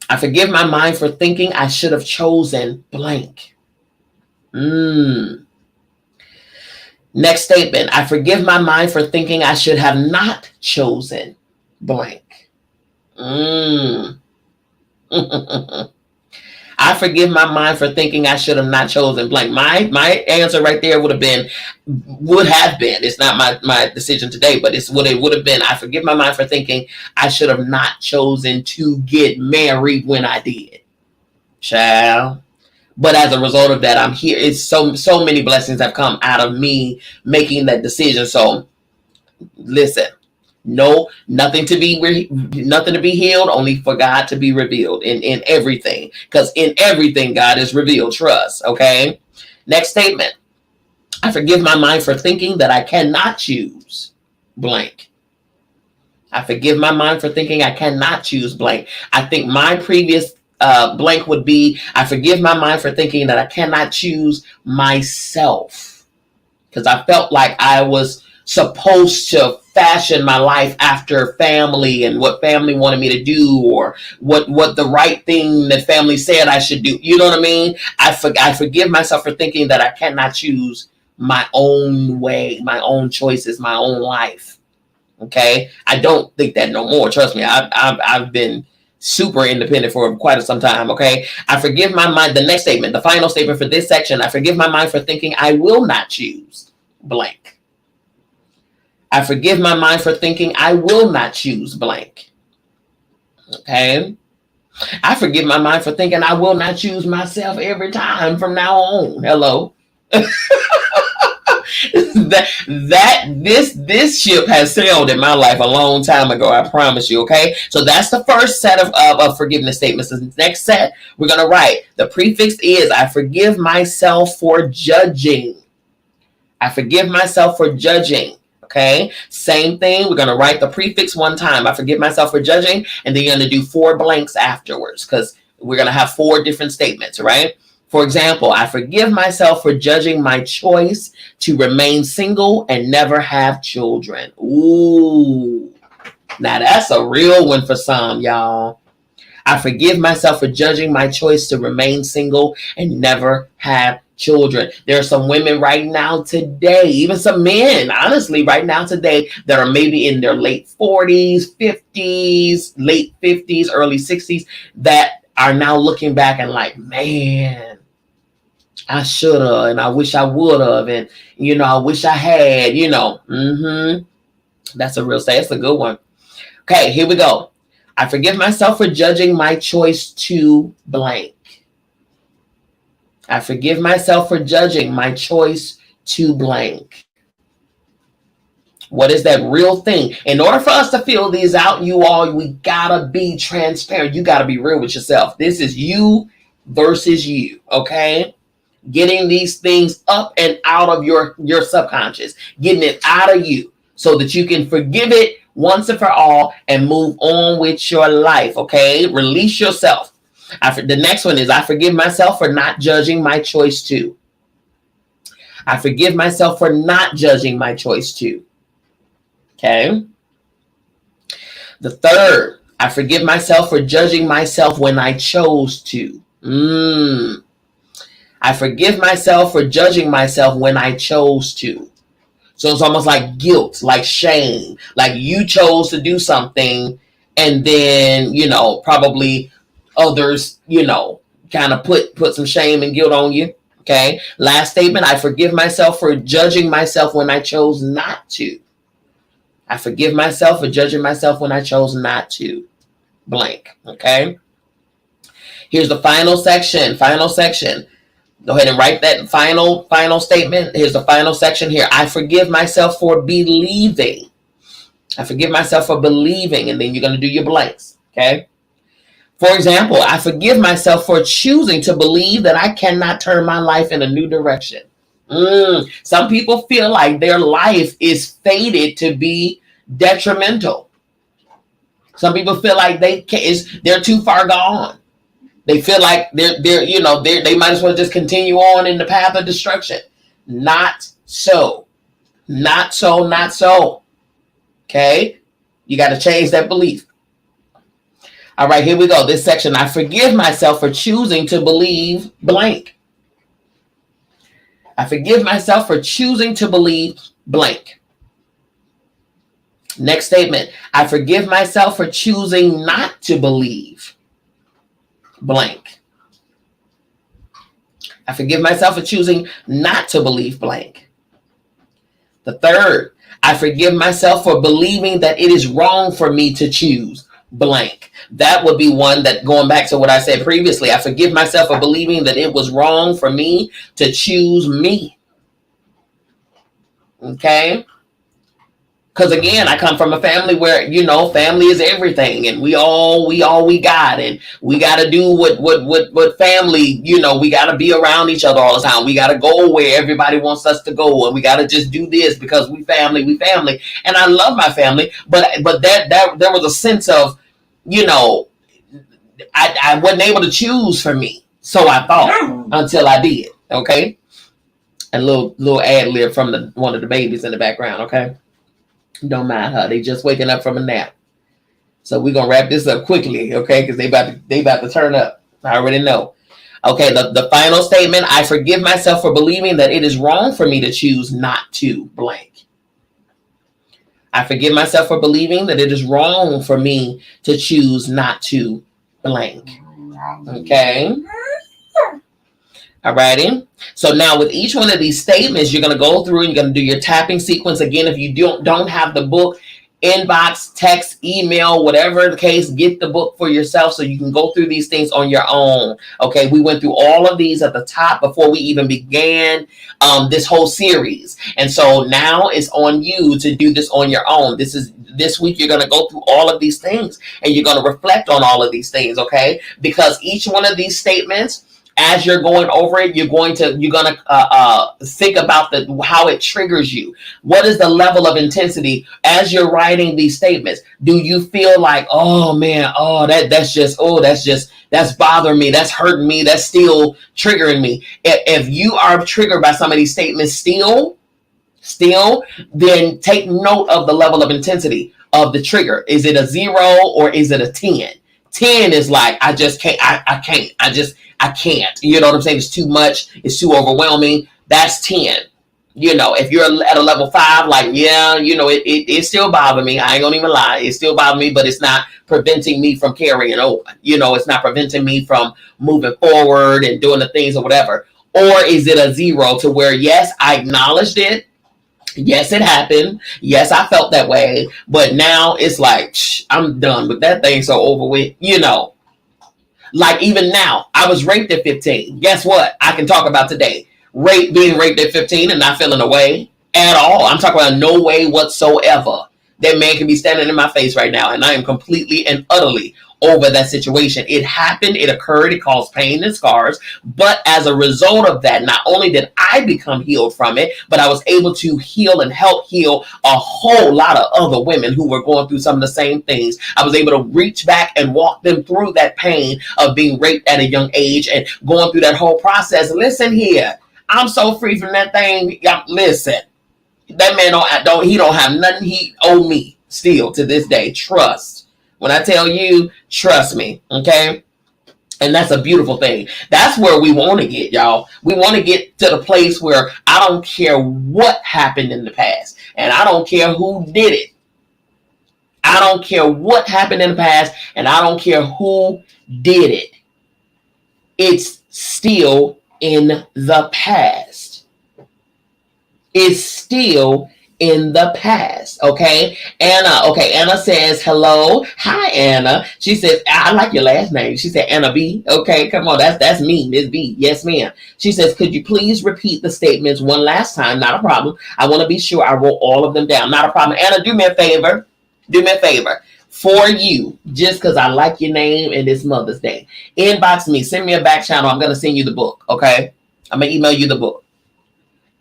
[SPEAKER 1] I forgive my mind for thinking I should have chosen blank. Next statement. I forgive my mind for thinking I should have not chosen blank. I forgive my mind for thinking I should have not chosen blank. My answer right there would have been, it's not my decision today, but it's what it would have been. I forgive my mind for thinking I should have not chosen to get married when I did. Child. But as a result of that, I'm here. It's so many blessings have come out of me making that decision. So listen. No, nothing to be healed, only for God to be revealed in everything. Because in everything, God is revealed. Trust. Okay. Next statement. I forgive my mind for thinking that I cannot choose blank. I forgive my mind for thinking I cannot choose blank. I think my previous blank would be, I forgive my mind for thinking that I cannot choose myself. Because I felt like I was supposed to fashion my life after family and what family wanted me to do, or what the right thing that family said I should do. You know what I mean? I forgive myself for thinking that I cannot choose my own way, my own choices, my own life. Okay? I don't think that no more. Trust me. I've been super independent for quite some time. Okay? I forgive my mind. The next statement, the final statement for this section, I forgive my mind for thinking I will not choose blank. I forgive my mind for thinking I will not choose blank. Okay. I forgive my mind for thinking I will not choose myself every time from now on. Hello. This ship has sailed in my life a long time ago. I promise you. Okay. So that's the first set of forgiveness statements. The next set we're going to write. The prefix is I forgive myself for judging. I forgive myself for judging. Okay, same thing. We're going to write the prefix one time. I forgive myself for judging. And then you're going to do 4 blanks afterwards, because we're going to have 4 different statements, right? For example, I forgive myself for judging my choice to remain single and never have children. Ooh, now that's a real one for some, y'all. I forgive myself for judging my choice to remain single and never have children. There are some women right now today, even some men, honestly, right now today, that are maybe in their late 40s, 50s, late 50s, early 60s, that are now looking back and like, man, I should have, and I wish I would have, and, I wish I had, That's a real say. It's a good one. Okay, here we go. I forgive myself for judging my choice to blank. I forgive myself for judging my choice to blank. What is that real thing? In order for us to fill these out, we gotta be transparent. You gotta be real with yourself. This is you versus you, okay? Getting these things up and out of your subconscious, getting it out of you so that you can forgive it once and for all and move on with your life, okay? Release yourself. The next one is I forgive myself for not judging my choice to. I forgive myself for not judging my choice to. Okay. The third, I forgive myself for judging myself when I chose to. I forgive myself for judging myself when I chose to. So it's almost like guilt, like shame, like you chose to do something and then, probably others, kind of put some shame and guilt on you. Okay. Last statement. I forgive myself for judging myself when I chose not to. I forgive myself for judging myself when I chose not to. Blank. Okay. Here's the final section. Go ahead and write that final statement. Here's the final section here. I forgive myself for believing. I forgive myself for believing. And then you're going to do your blanks. Okay. For example, I forgive myself for choosing to believe that I cannot turn my life in a new direction. Some people feel like their life is fated to be detrimental. Some people feel like they're too far gone. They feel like they might as well just continue on in the path of destruction. Not so. Not so, not so. Okay? You got to change that belief. All right, here we go. This section, I forgive myself for choosing to believe blank. I forgive myself for choosing to believe blank. Next statement, I forgive myself for choosing not to believe blank. I forgive myself for choosing not to believe blank. The third, I forgive myself for believing that it is wrong for me to choose blank. That would be one that, going back to what I said previously, I forgive myself for believing that it was wrong for me to choose me. Okay? Because again, I come from a family where, family is everything, and we got, and we got to do what family, we got to be around each other all the time. We got to go where everybody wants us to go, and we got to just do this because we family. And I love my family, but that there was a sense of, I wasn't able to choose for me. So I thought until I did. Okay. A little ad lib from one of the babies in the background. Okay. Don't mind her. They just waking up from a nap. So we're going to wrap this up quickly. Okay. Because they about to turn up. I already know. Okay. The final statement. I forgive myself for believing that it is wrong for me to choose not to blank. I forgive myself for believing that it is wrong for me to choose not to blank. Okay. All righty. So now with each one of these statements, you're going to go through and you're going to do your tapping sequence. Again, if you don't have the book, inbox, text, email, whatever the case, get the book for yourself so you can go through these things on your own. Okay, we went through all of these at the top before we even began this whole series. And so now it's on you to do this on your own. This week you're going to go through all of these things and you're going to reflect on all of these things, okay? Because each one of these statements, as you're going over it, you're gonna think about how it triggers you. What is the level of intensity as you're writing these statements? Do you feel like, oh man, that's bothering me, that's hurting me, that's still triggering me? If you are triggered by some of these statements still, then take note of the level of intensity of the trigger. Is it a 0 or is it a 10? 10 is like, I just can't, I can't. You know what I'm saying? It's too much. It's too overwhelming. That's 10. If you're at a level 5, like, yeah, it still bothers me. I ain't gonna even lie. It still bothers me, but it's not preventing me from carrying over. It's not preventing me from moving forward and doing the things or whatever. Or is it a 0 to where, yes, I acknowledged it. Yes, it happened. Yes, I felt that way. But now it's like, I'm done with that thing. So over with, Like even now, I was raped at 15. Guess what? I can talk about today. Being raped at 15 and not feeling a way at all. I'm talking about no way whatsoever. That man can be standing in my face right now, and I am completely and utterly over that situation. It happened, it occurred, it caused pain and scars. But as a result of that, not only did I become healed from it, but I was able to heal and help heal a whole lot of other women who were going through some of the same things. I was able to reach back and walk them through that pain of being raped at a young age and going through that whole process. Listen here, I'm so free from that thing. Listen, that man don't have nothing he owe me still to this day. Trust. When I tell you, trust me, okay? And that's a beautiful thing. That's where we want to get, y'all. We want to get to the place where I don't care what happened in the past. And I don't care who did it. I don't care what happened in the past. And I don't care who did it. It's still in the past. It's still in the past. Okay. Anna says hello. Hi, Anna. She says, I like your last name. She said Anna B. Okay, come on, that's me, Miss B. Yes, ma'am. She says, could you please repeat the statements one last time? Not a problem. I want to be sure I wrote all of them down. Not a problem. Anna, do me a favor. For you, just because I like your name and it's Mother's Day. Inbox me. Send me a back channel. I'm going to send you the book. Okay. I'm going to email you the book.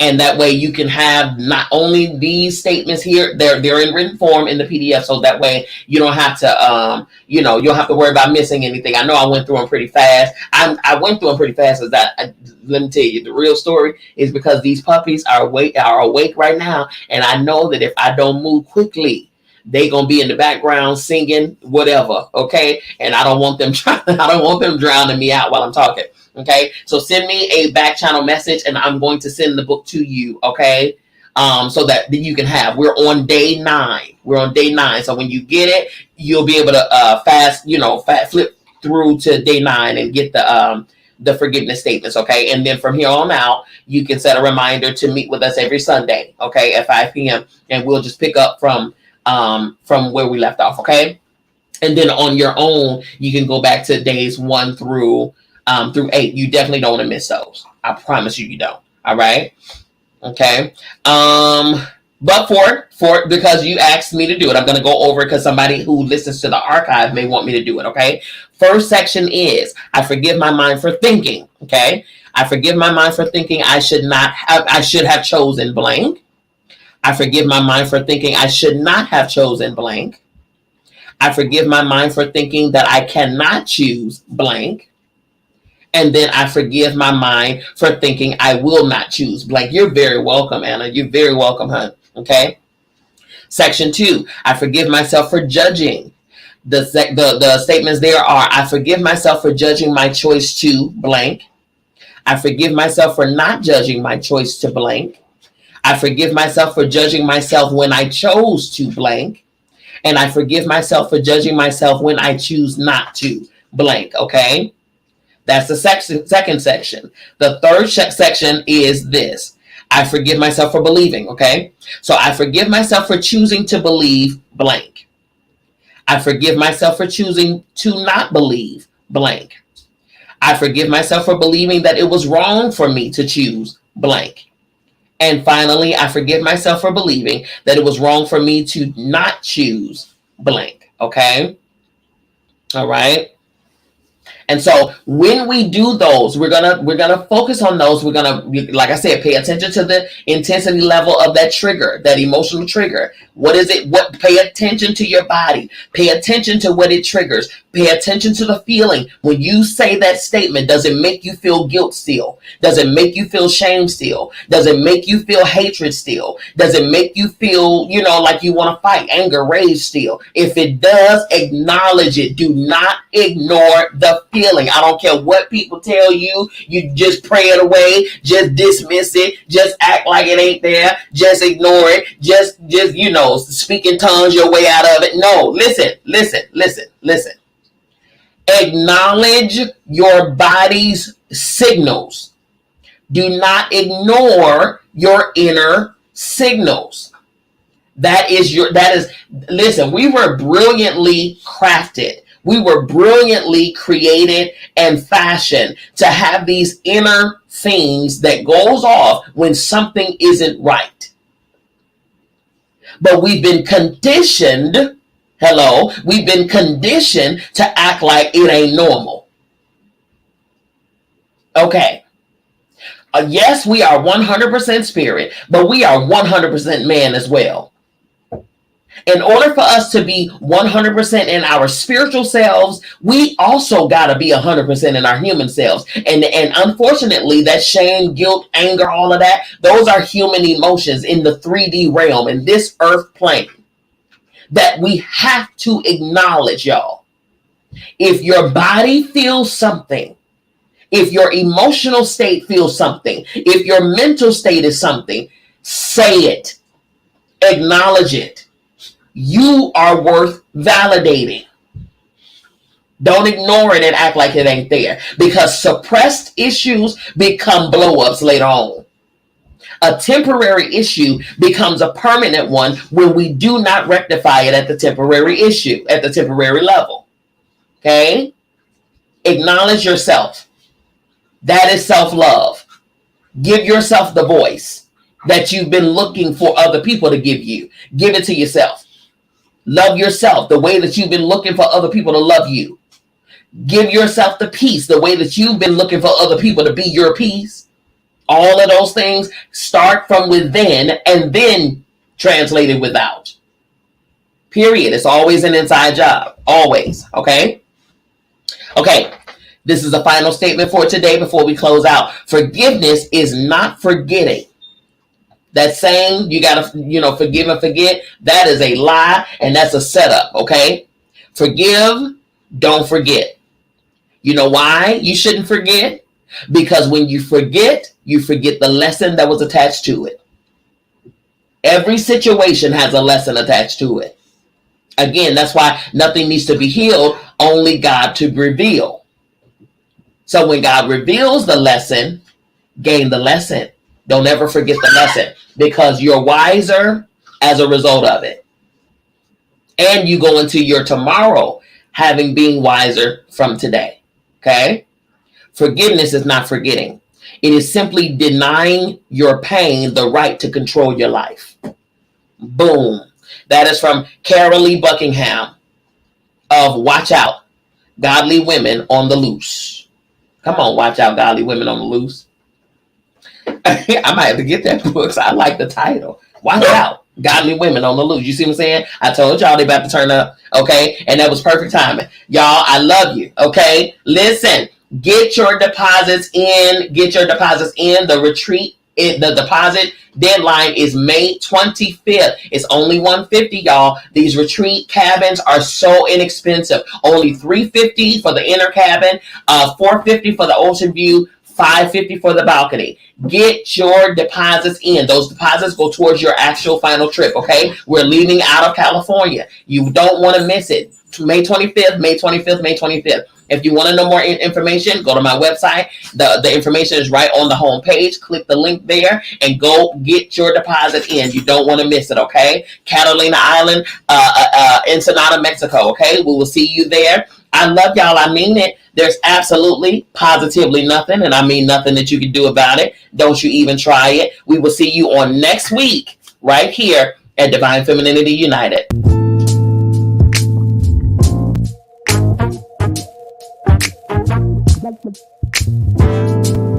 [SPEAKER 1] And that way you can have not only these statements here, they're in written form in the PDF, so that way you don't have to you don't have to worry about missing anything. I know I went through them pretty fast. I went through them pretty fast as let me tell you, the real story is because these puppies are awake right now, and I know that if I don't move quickly, they gonna be in the background singing whatever, okay? And I don't want them drowning me out while I'm talking. Okay, so send me a back channel message and I'm going to send the book to you, okay? So that you can have. We're on day 9. So when you get it, you'll be able to fast flip through to day 9 and get the forgiveness statements, okay? And then from here on out, you can set a reminder to meet with us every Sunday, okay, at 5 p.m. And we'll just pick up from where we left off, okay? And then on your own, you can go back to days 1 through 8. You definitely don't want to miss those. I promise you don't. All right. Okay. But for because you asked me to do it, I'm going to go over it because somebody who listens to the archive may want me to do it. Okay. First section is I forgive my mind for thinking. Okay. I forgive my mind for thinking I should have chosen blank. I forgive my mind for thinking I should not have chosen blank. I forgive my mind for thinking that I cannot choose blank. And then I forgive my mind for thinking I will not choose blank. You're very welcome, Anna. You're very welcome, hon. Okay. Section 2, I forgive myself for judging. The statements there are, I forgive myself for judging my choice to blank. I forgive myself for not judging my choice to blank. I forgive myself for judging myself when I chose to blank. And I forgive myself for judging myself when I choose not to blank. Okay. That's the second section. The third section is this. I forgive myself for believing, okay? So I forgive myself for choosing to believe blank. I forgive myself for choosing to not believe blank. I forgive myself for believing that it was wrong for me to choose blank. And finally, I forgive myself for believing that it was wrong for me to not choose blank, okay? All right. And so when we do those, we're gonna focus on those. We're gonna, like I said, pay attention to the intensity level of that trigger, that emotional trigger. What is it? Pay attention to your body. Pay attention to what it triggers. Pay attention to the feeling. When you say that statement, does it make you feel guilt still? Does it make you feel shame still? Does it make you feel hatred still? Does it make you feel, like you want to fight, anger, rage still? If it does, acknowledge it. Do not ignore the feeling. I don't care what people tell you. You just pray it away. Just dismiss it. Just act like it ain't there. Just ignore it. Just speak in tongues your way out of it. No, listen. Acknowledge your body's signals. Do not ignore your inner signals. Listen, we were brilliantly crafted. We were brilliantly created and fashioned to have these inner things that goes off when something isn't right. But we've been conditioned to act like it ain't normal. Okay. Yes, we are 100% spirit, but we are 100% man as well. In order for us to be 100% in our spiritual selves, we also got to be 100% in our human selves. And unfortunately, that shame, guilt, anger, all of that, those are human emotions in the 3D realm, in this earth plane, that we have to acknowledge, y'all. If your body feels something, if your emotional state feels something, if your mental state is something, say it, acknowledge it. You are worth validating. Don't ignore it and act like it ain't there, because suppressed issues become blow-ups later on. A temporary issue becomes a permanent one when we do not rectify it at the temporary level. Okay? Acknowledge yourself. That is self-love. Give yourself the voice that you've been looking for other people to give you. Give it to yourself. Love yourself the way that you've been looking for other people to love you. Give yourself the peace the way that you've been looking for other people to be your peace. All of those things start from within and then translated without. Period. It's always an inside job. Always. Okay? Okay. This is the final statement for today before we close out. Forgiveness is not forgetting. That saying, you gotta, forgive and forget, that is a lie and that's a setup. Okay? Forgive, don't forget. You know why you shouldn't forget? Because when you forget the lesson that was attached to it. Every situation has a lesson attached to it. Again, that's why nothing needs to be healed, only God to reveal. So when God reveals the lesson, gain the lesson. Don't ever forget the lesson because you're wiser as a result of it. And you go into your tomorrow having been wiser from today. Okay? Forgiveness is not forgetting. It is simply denying your pain the right to control your life. Boom. That is from Carol Lee Buckingham of Watch Out, Godly Women on the Loose. Come on, Watch Out, Godly Women on the Loose. I might have to get that book. So I like the title. Watch Out, Godly Women on the Loose. You see what I'm saying? I told y'all they about to turn up. Okay? And that was perfect timing. Y'all, I love you. Okay? Listen. Get your deposits in. The retreat, the deposit deadline is May 25th. It's only $150, y'all. These retreat cabins are so inexpensive. Only $350 for the inner cabin, $450 for the ocean view, $550 for the balcony. Get your deposits in. Those deposits go towards your actual final trip, okay? We're leaving out of California. You don't want to miss it. May 25th, May 25th, May 25th. If you want to know more information, go to my website. The information is right on the home page. Click the link there and go get your deposit in. You don't want to miss it, okay? Catalina Island, Ensenada, Mexico, okay? We will see you there. I love y'all. I mean it. There's absolutely, positively nothing, and I mean nothing that you can do about it. Don't you even try it. We will see you on next week right here at Divine Femininity United. Thank you.